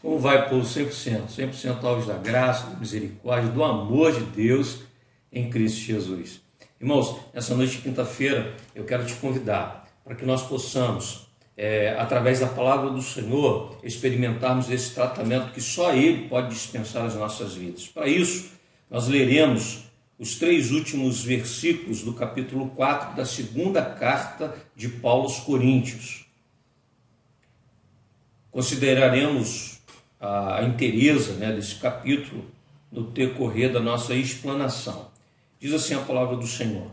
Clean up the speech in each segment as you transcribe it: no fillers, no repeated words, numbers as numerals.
Como vai, povo? 100%, 100% alvos da graça, da misericórdia, do amor de Deus em Cristo Jesus. Irmãos, nessa noite de quinta-feira, eu quero te convidar para que nós possamos, através da palavra do Senhor, experimentarmos esse tratamento que só Ele pode dispensar às nossas vidas. Para isso, nós leremos os 3 últimos versículos do capítulo 4 da segunda carta de Paulo aos Coríntios. Consideraremos a inteireza desse capítulo no decorrer da nossa explanação. Diz assim a palavra do Senhor: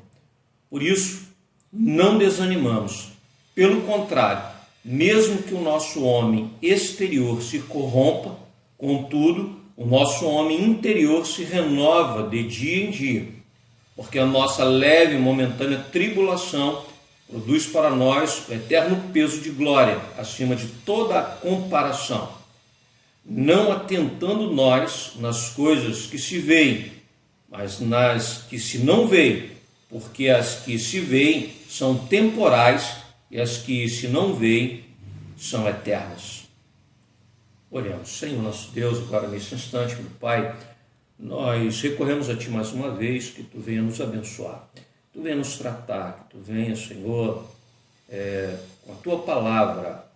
por isso, não desanimamos. Pelo contrário, mesmo que o nosso homem exterior se corrompa, contudo, o nosso homem interior se renova de dia em dia, porque a nossa leve e momentânea tribulação produz para nós o eterno peso de glória, acima de toda a comparação, não atentando nós nas coisas que se veem, mas nas que se não veem, porque as que se veem são temporais e as que se não veem são eternas. Oremos. Senhor nosso Deus, agora nesse instante, meu Pai, nós recorremos a Ti mais uma vez, que Tu venha nos abençoar, que Tu venha nos tratar, que Tu venha, Senhor, com a Tua palavra,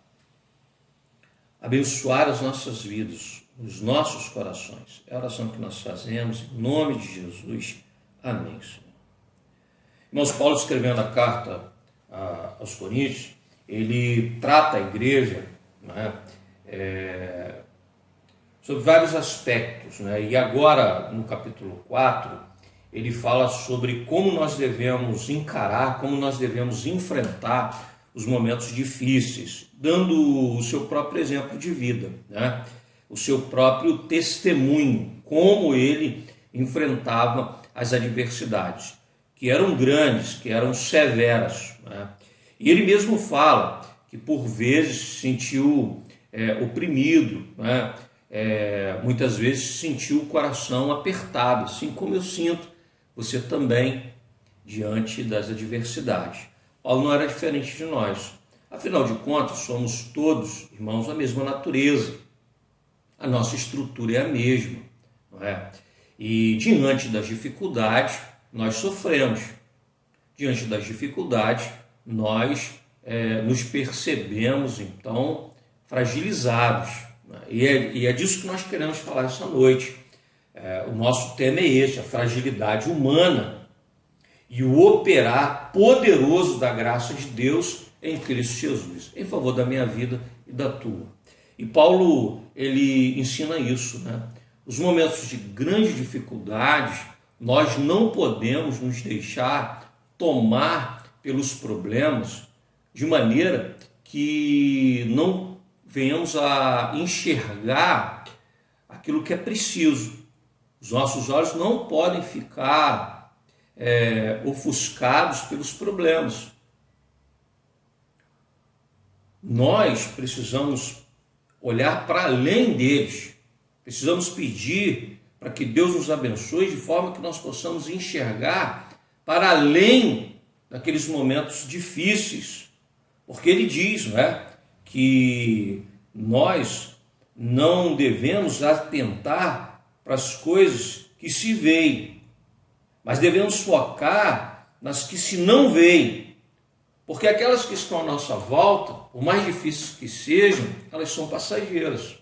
abençoar as nossas vidas, os nossos corações. É a oração que nós fazemos, em nome de Jesus. Amém, Senhor. Irmãos, Paulo, escrevendo a carta aos Coríntios, ele trata a igreja sobre vários aspectos, e agora, no capítulo 4, ele fala sobre como nós devemos encarar, como nós devemos enfrentar os momentos difíceis, dando o seu próprio exemplo de vida, o seu próprio testemunho, como ele enfrentava as adversidades, que eram grandes, que eram severas. E ele mesmo fala que por vezes se sentiu oprimido, muitas vezes sentiu o coração apertado, assim como eu sinto você também diante das adversidades. Paulo não era diferente de nós. Afinal de contas, somos todos, irmãos, a mesma natureza. A nossa estrutura é a mesma, não é? E diante das dificuldades, nós sofremos. Diante das dificuldades, nós nos percebemos, então, fragilizados. E é disso que nós queremos falar essa noite. O nosso tema é esse, a fragilidade humana e o operar poderoso da graça de Deus em Cristo Jesus, em favor da minha vida e da tua. E Paulo, ele ensina isso, Os momentos de grande dificuldade, nós não podemos nos deixar tomar pelos problemas de maneira que não venhamos a enxergar aquilo que é preciso. Os nossos olhos não podem ficar ofuscados pelos problemas. Nós precisamos olhar para além deles. Precisamos pedir para que Deus nos abençoe de forma que nós possamos enxergar para além daqueles momentos difíceis. Porque ele diz, que nós não devemos atentar para as coisas que se veem, mas devemos focar nas que se não veem, porque aquelas que estão à nossa volta, por mais difíceis que sejam, elas são passageiras.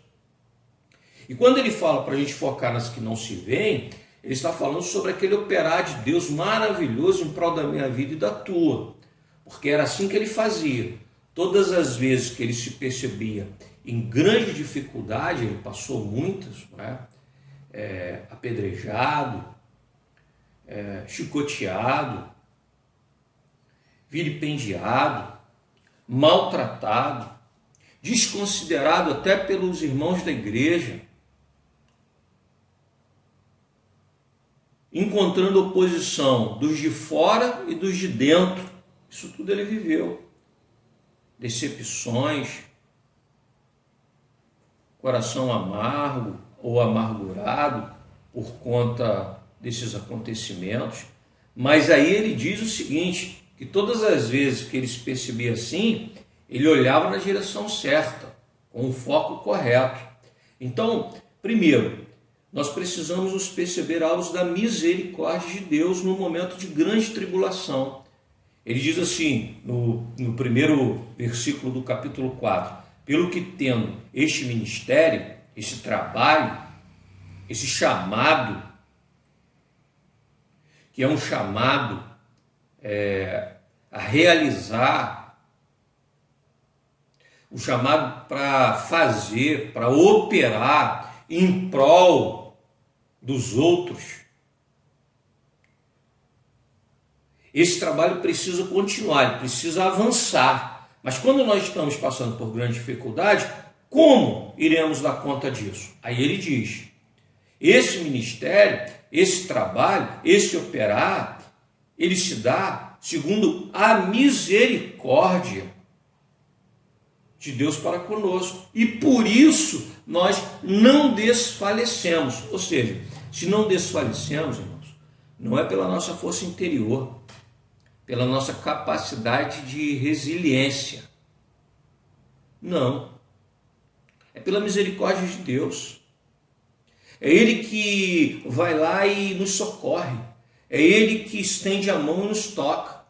E quando ele fala para a gente focar nas que não se veem, ele está falando sobre aquele operar de Deus maravilhoso em prol da minha vida e da tua, porque era assim que ele fazia. Todas as vezes que ele se percebia em grande dificuldade, ele passou muitas, apedrejado, chicoteado, vilipendiado, maltratado, desconsiderado até pelos irmãos da igreja, encontrando oposição dos de fora e dos de dentro. Isso tudo ele viveu. Decepções, coração amargo ou amargurado por conta desses acontecimentos. Mas aí ele diz o seguinte, que todas as vezes que ele se percebia assim, ele olhava na direção certa, com o foco correto. Então, primeiro, nós precisamos nos perceber alvos da misericórdia de Deus no momento de grande tribulação. Ele diz assim, no primeiro versículo do capítulo 4, pelo que tendo este ministério, esse trabalho, esse chamado, que é um chamado a realizar, um chamado para fazer, para operar em prol dos outros. Esse trabalho precisa continuar, ele precisa avançar. Mas quando nós estamos passando por grande dificuldade, como iremos dar conta disso? Aí ele diz, esse ministério, esse trabalho, esse operar, ele se dá segundo a misericórdia de Deus para conosco. E por isso nós não desfalecemos. Ou seja, se não desfalecemos, irmãos, não é pela nossa força interior, pela nossa capacidade de resiliência. Não. É pela misericórdia de Deus. É Ele que vai lá e nos socorre. É Ele que estende a mão e nos toca.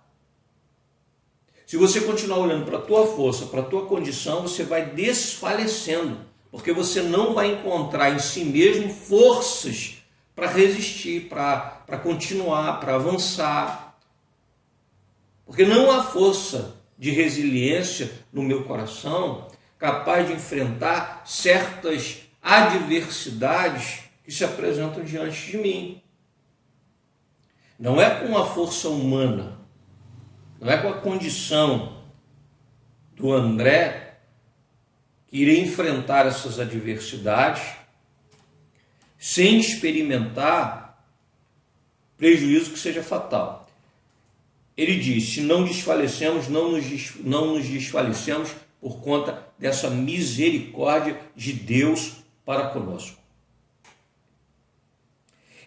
Se você continuar olhando para a tua força, para a tua condição, você vai desfalecendo, porque você não vai encontrar em si mesmo forças para resistir, para continuar, para avançar. Porque não há força de resiliência no meu coração capaz de enfrentar certas adversidades que se apresentam diante de mim. Não é com a força humana, não é com a condição do André que irei enfrentar essas adversidades sem experimentar prejuízo que seja fatal. Ele diz, se não desfalecemos, não nos desfalecemos por conta dessa misericórdia de Deus para conosco.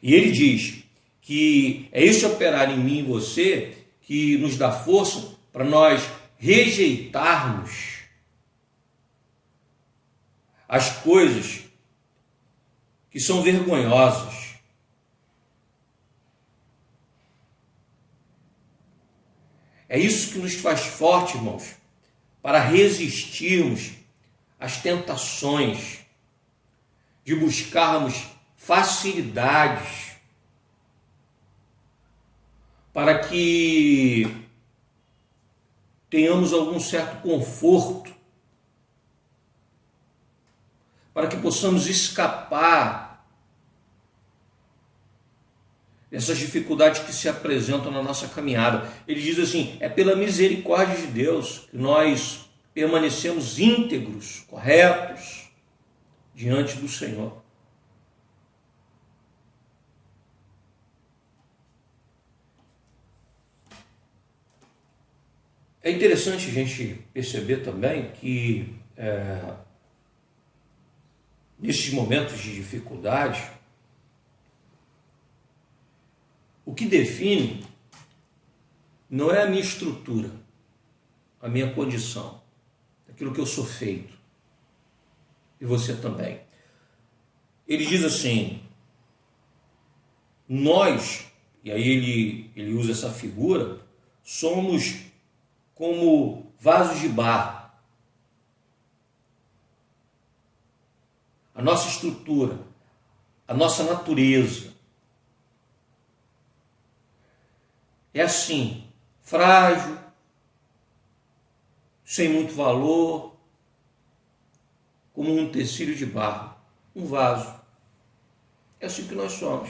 E ele diz que é esse operar em mim e você que nos dá força para nós rejeitarmos as coisas que são vergonhosas. É isso que nos faz forte, irmãos, para resistirmos às tentações, de buscarmos facilidades, para que tenhamos algum certo conforto, para que possamos escapar dessas dificuldades que se apresentam na nossa caminhada. Ele diz assim, é pela misericórdia de Deus que nós permanecemos íntegros, corretos, diante do Senhor. É interessante a gente perceber também que nesses momentos de dificuldade, o que define não é a minha estrutura, a minha condição, aquilo que eu sou feito, e você também. Ele diz assim, nós, e aí ele usa essa figura, somos como vasos de barro. A nossa estrutura, a nossa natureza é assim, frágil, sem muito valor, como um utensílio de barro, um vaso. É assim que nós somos.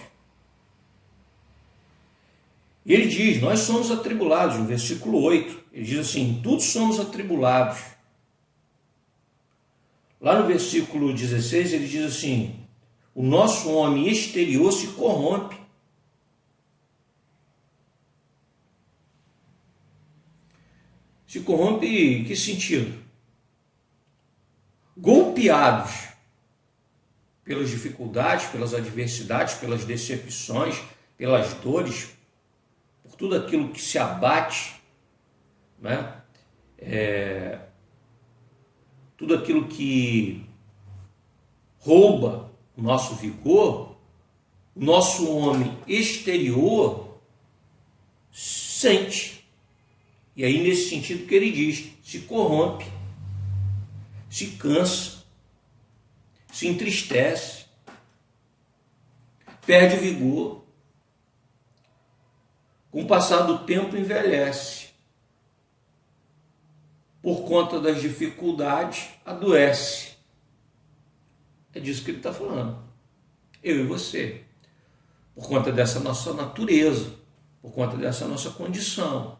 E ele diz, nós somos atribulados, no versículo 8, ele diz assim, tudo somos atribulados. Lá no versículo 16 ele diz assim, o nosso homem exterior se corrompe. Se corrompe em que sentido? Golpeados pelas dificuldades, pelas adversidades, pelas decepções, pelas dores, por tudo aquilo que se abate, né? Tudo aquilo que rouba o nosso vigor, o nosso homem exterior sente. E aí, nesse sentido que ele diz, se corrompe, se cansa, se entristece, perde o vigor, com o passar do tempo envelhece, por conta das dificuldades adoece. É disso que ele está falando, eu e você, por conta dessa nossa natureza, por conta dessa nossa condição.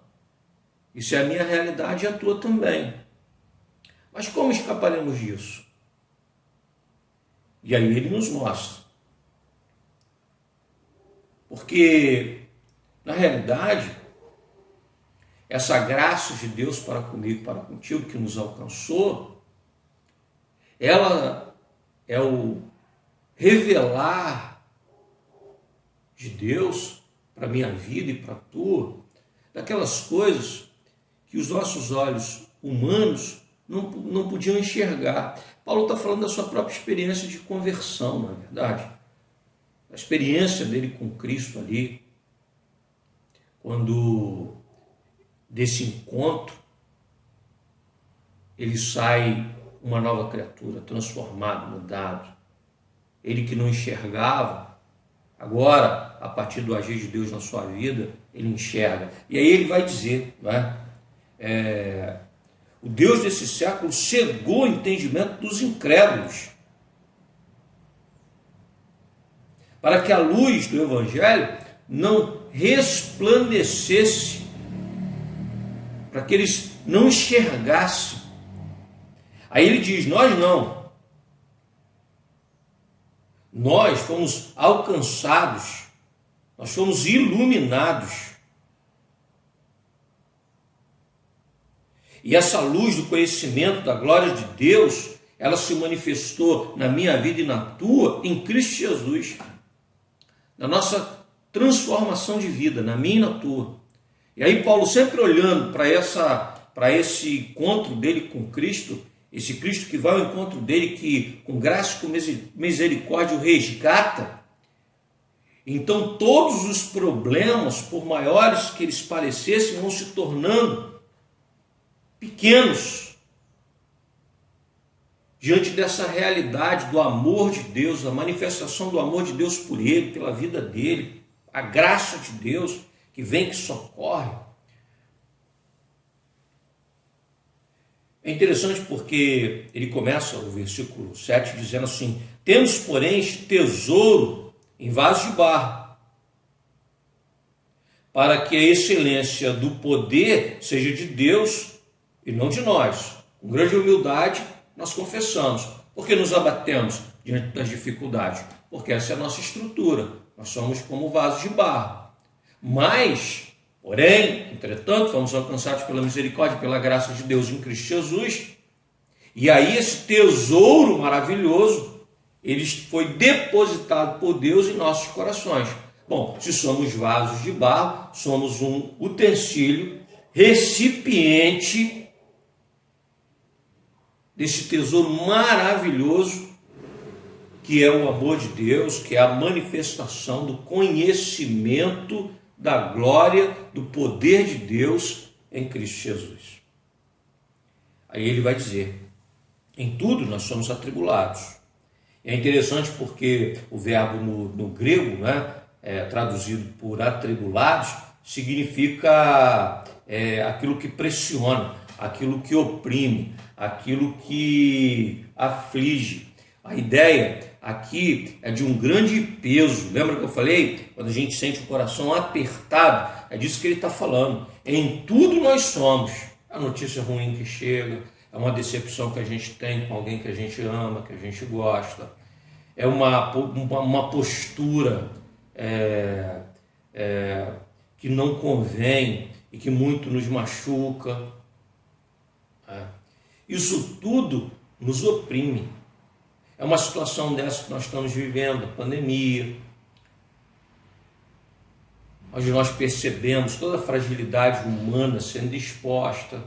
Isso é a minha realidade e a tua também. Mas como escaparemos disso? E aí ele nos mostra. Porque, na realidade, essa graça de Deus para comigo, para contigo, que nos alcançou, ela é o revelar de Deus para a minha vida e para a tua, daquelas coisas que os nossos olhos humanos não podiam enxergar. Paulo está falando da sua própria experiência de conversão, não é verdade? A experiência dele com Cristo ali, quando desse encontro ele sai uma nova criatura, transformado, mudado. Ele que não enxergava, agora, a partir do agir de Deus na sua vida, ele enxerga. E aí ele vai dizer, não é? O Deus desse século cegou o entendimento dos incrédulos, para que a luz do Evangelho não resplandecesse, para que eles não enxergassem. Aí ele diz, nós não. Nós fomos alcançados, nós fomos iluminados. E essa luz do conhecimento da glória de Deus, ela se manifestou na minha vida e na tua em Cristo Jesus. Na nossa transformação de vida, na minha e na tua. E aí Paulo sempre olhando para esse encontro dele com Cristo, esse Cristo que vai ao encontro dele, que com graça e com misericórdia o resgata. Então todos os problemas, por maiores que eles parecessem, vão se tornando pequenos diante dessa realidade do amor de Deus, a manifestação do amor de Deus por ele, pela vida dele, a graça de Deus que vem, que socorre. É interessante porque ele começa o versículo 7 dizendo assim, temos, porém, este tesouro em vasos de barro, para que a excelência do poder seja de Deus e não de nós. Com grande humildade, nós confessamos. Por que nos abatemos diante das dificuldades? Porque essa é a nossa estrutura. Nós somos como vasos de barro. Mas, porém, entretanto, fomos alcançados pela misericórdia e pela graça de Deus em Cristo Jesus. E aí esse tesouro maravilhoso, ele foi depositado por Deus em nossos corações. Bom, se somos vasos de barro, somos um utensílio, recipiente desse tesouro maravilhoso que é o amor de Deus, que é a manifestação do conhecimento da glória, do poder de Deus em Cristo Jesus. Aí ele vai dizer, em tudo nós somos atribulados. É interessante porque o verbo no grego, né, traduzido por atribulados, significa aquilo que pressiona, aquilo que oprime, aquilo que aflige. A ideia aqui é de um grande peso. Lembra que eu falei? Quando a gente sente o coração apertado, é disso que ele está falando. Em tudo nós somos. A notícia ruim que chega, é uma decepção que a gente tem com alguém que a gente ama, que a gente gosta. É uma postura que não convém e que muito nos machuca. Isso tudo nos oprime. É uma situação dessa que nós estamos vivendo, a pandemia, onde nós percebemos toda a fragilidade humana sendo exposta,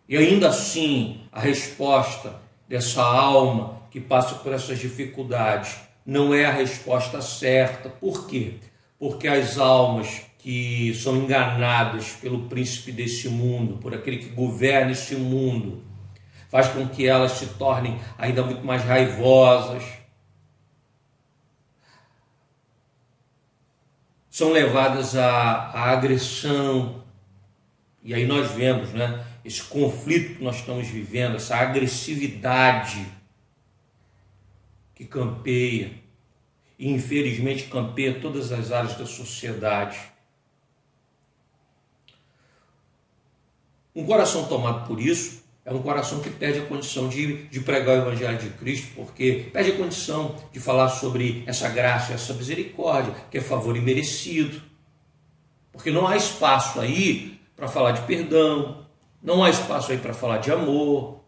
e ainda assim a resposta dessa alma que passa por essas dificuldades não é a resposta certa. Por quê? Porque as almas que são enganadas pelo príncipe desse mundo, por aquele que governa este mundo, faz com que elas se tornem ainda muito mais raivosas, são levadas à agressão. E aí nós vemos, né, esse conflito que nós estamos vivendo, essa agressividade que campeia, e infelizmente campeia todas as áreas da sociedade. Um coração tomado por isso é um coração que perde a condição de pregar o Evangelho de Cristo, porque perde a condição de falar sobre essa graça, essa misericórdia, que é favor imerecido. Porque não há espaço aí para falar de perdão, não há espaço aí para falar de amor,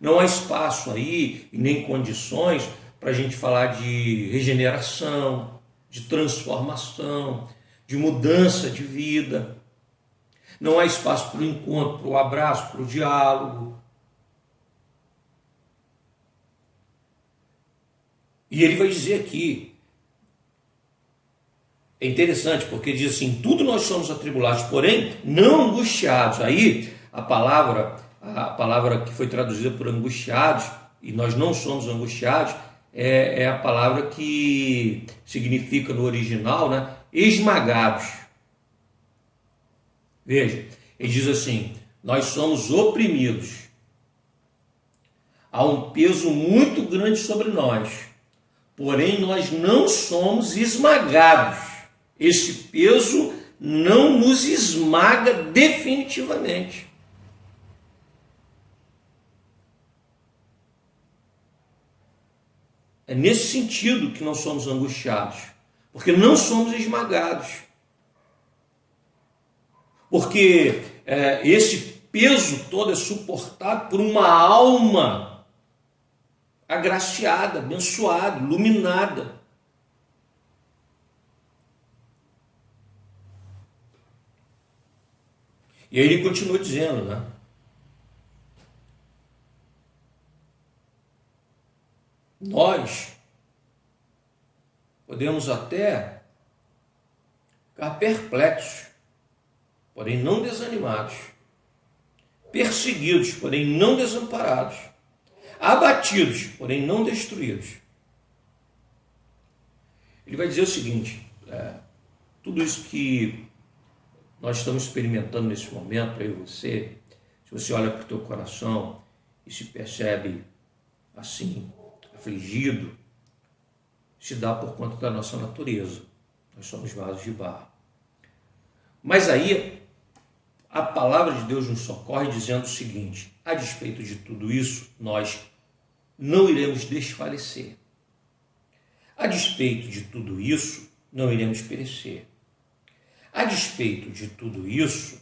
não há espaço aí e nem condições para a gente falar de regeneração, de transformação, de mudança de vida. Não há espaço para o encontro, para o abraço, para o diálogo. E ele vai dizer aqui, é interessante, porque diz assim, tudo nós somos atribulados, porém não angustiados. Aí a palavra que foi traduzida por angustiados, e nós não somos angustiados, é a palavra que significa no original, né, esmagados. Veja, ele diz assim, nós somos oprimidos. Há um peso muito grande sobre nós, porém nós não somos esmagados. Esse peso não nos esmaga definitivamente. É nesse sentido que não somos angustiados, porque não somos esmagados. Porque esse peso todo é suportado por uma alma agraciada, abençoada, iluminada. E aí ele continua dizendo, né? Nós podemos até ficar perplexos, porém não desanimados, perseguidos, porém não desamparados, abatidos, porém não destruídos. Ele vai dizer o seguinte, tudo isso que nós estamos experimentando nesse momento, eu e você, se você olha para o teu coração e se percebe assim, afligido, se dá por conta da nossa natureza. Nós somos vasos de barro. Mas aí a palavra de Deus nos socorre dizendo o seguinte, a despeito de tudo isso, nós não iremos desfalecer. A despeito de tudo isso, não iremos perecer. A despeito de tudo isso,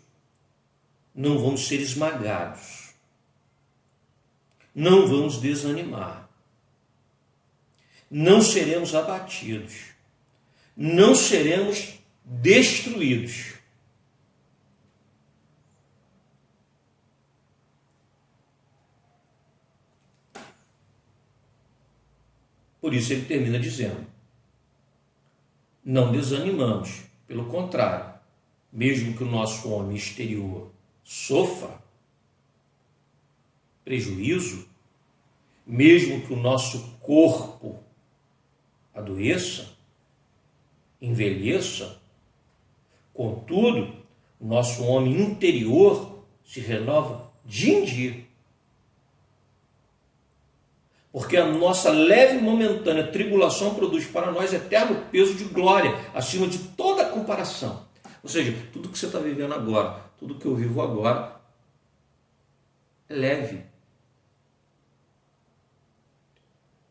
não vamos ser esmagados. Não vamos desanimar. Não seremos abatidos. Não seremos destruídos. Por isso ele termina dizendo, não desanimamos, pelo contrário, mesmo que o nosso homem exterior sofra prejuízo, mesmo que o nosso corpo adoeça, envelheça, contudo, o nosso homem interior se renova dia em dia. Porque a nossa leve e momentânea tribulação produz para nós eterno peso de glória, acima de toda comparação. Ou seja, tudo que você está vivendo agora, tudo que eu vivo agora, é leve.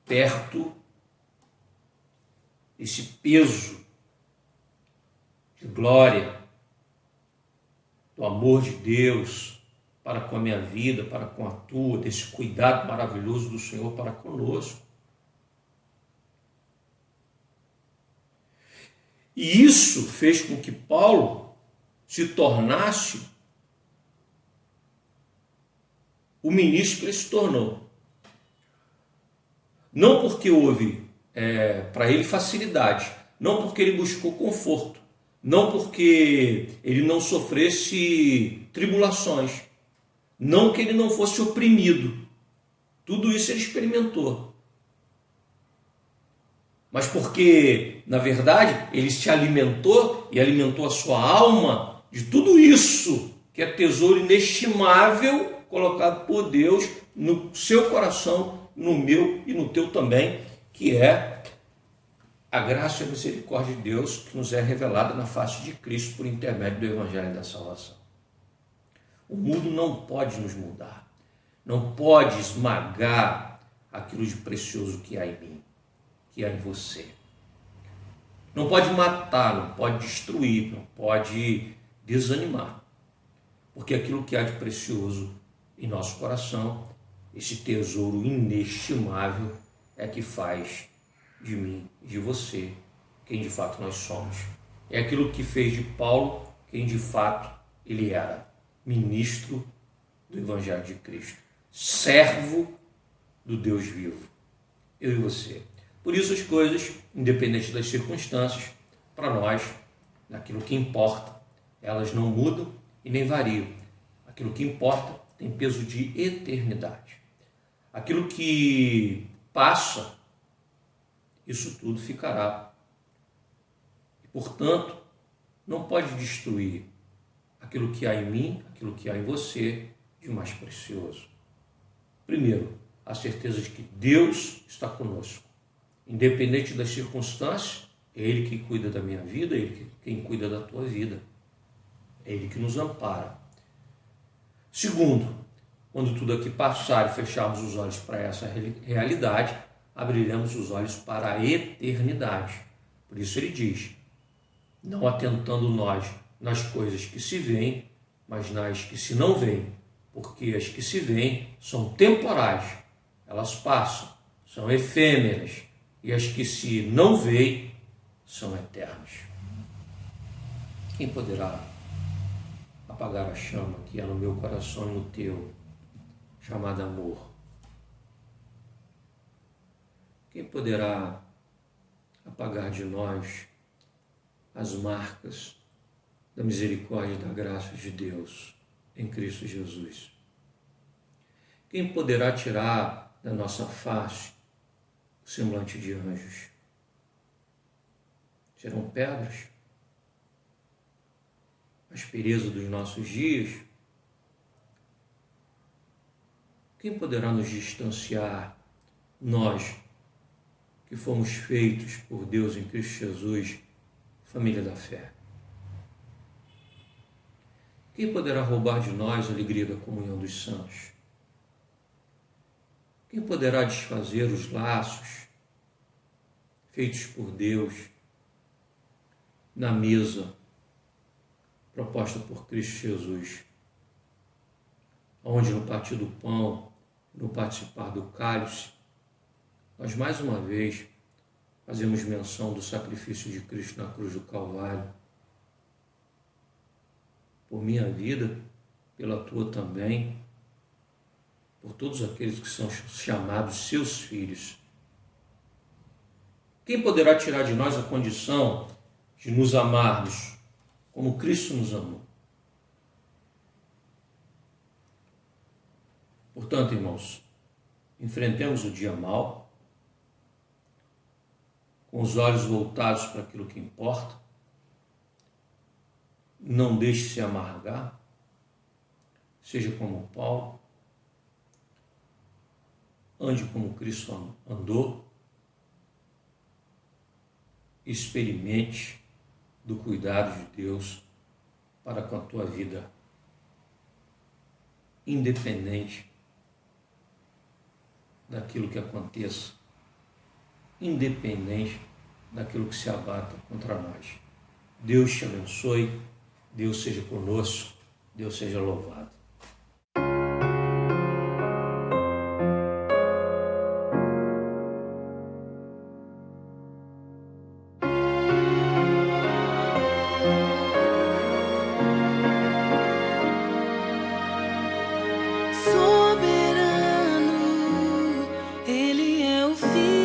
Perto desse peso de glória, do amor de Deus, para com a minha vida, para com a tua, desse cuidado maravilhoso do Senhor para conosco. E isso fez com que Paulo se tornasse o ministro que ele se tornou. Não porque houve para ele facilidade, não porque ele buscou conforto, não porque ele não sofresse tribulações, não que ele não fosse oprimido. Tudo isso ele experimentou. Mas porque, na verdade, ele se alimentou e alimentou a sua alma de tudo isso, que é tesouro inestimável colocado por Deus no seu coração, no meu e no teu também, que é a graça e a misericórdia de Deus que nos é revelada na face de Cristo por intermédio do Evangelho da Salvação. O mundo não pode nos mudar, não pode esmagar aquilo de precioso que há em mim, que há em você. Não pode matar, não pode destruir, não pode desanimar, porque aquilo que há de precioso em nosso coração, esse tesouro inestimável, é que faz de mim e de você quem de fato nós somos. É aquilo que fez de Paulo quem de fato ele era: ministro do Evangelho de Cristo, servo do Deus vivo. Eu e você. Por isso as coisas, independente das circunstâncias, para nós, naquilo que importa, elas não mudam e nem variam. Aquilo que importa tem peso de eternidade. Aquilo que passa, isso tudo ficará. E, portanto, não pode destruir aquilo que há em mim, aquilo que há em você, de mais precioso. Primeiro, a certeza de que Deus está conosco. Independente das circunstâncias, é Ele que cuida da minha vida, é Ele quem cuida da tua vida. É Ele que nos ampara. Segundo, quando tudo aqui passar e fecharmos os olhos para essa realidade, abriremos os olhos para a eternidade. Por isso ele diz: não atentando nós nas coisas que se veem, mas nas que se não veem, porque as que se veem são temporais, elas passam, são efêmeras, e as que se não veem são eternas. Quem poderá apagar a chama que há no meu coração e no teu, chamada amor? Quem poderá apagar de nós as marcas da misericórdia e da graça de Deus em Cristo Jesus? Quem poderá tirar da nossa face o semblante de anjos? Serão pedras? A aspereza dos nossos dias? Quem poderá nos distanciar, nós que fomos feitos por Deus em Cristo Jesus, família da fé? Quem poderá roubar de nós a alegria da comunhão dos santos? Quem poderá desfazer os laços feitos por Deus na mesa proposta por Cristo Jesus, onde no partir do pão, no participar do cálice, nós mais uma vez fazemos menção do sacrifício de Cristo na cruz do Calvário, por minha vida, pela tua também, por todos aqueles que são chamados seus filhos. Quem poderá tirar de nós a condição de nos amarmos como Cristo nos amou? Portanto, irmãos, enfrentemos o dia mau, com os olhos voltados para aquilo que importa. Não deixe se amargar, seja como Paulo, ande como Cristo andou, experimente do cuidado de Deus para com a tua vida, independente daquilo que aconteça, independente daquilo que se abata contra nós. Deus te abençoe, Deus seja conosco, Deus seja louvado. Soberano, Ele é meu filho.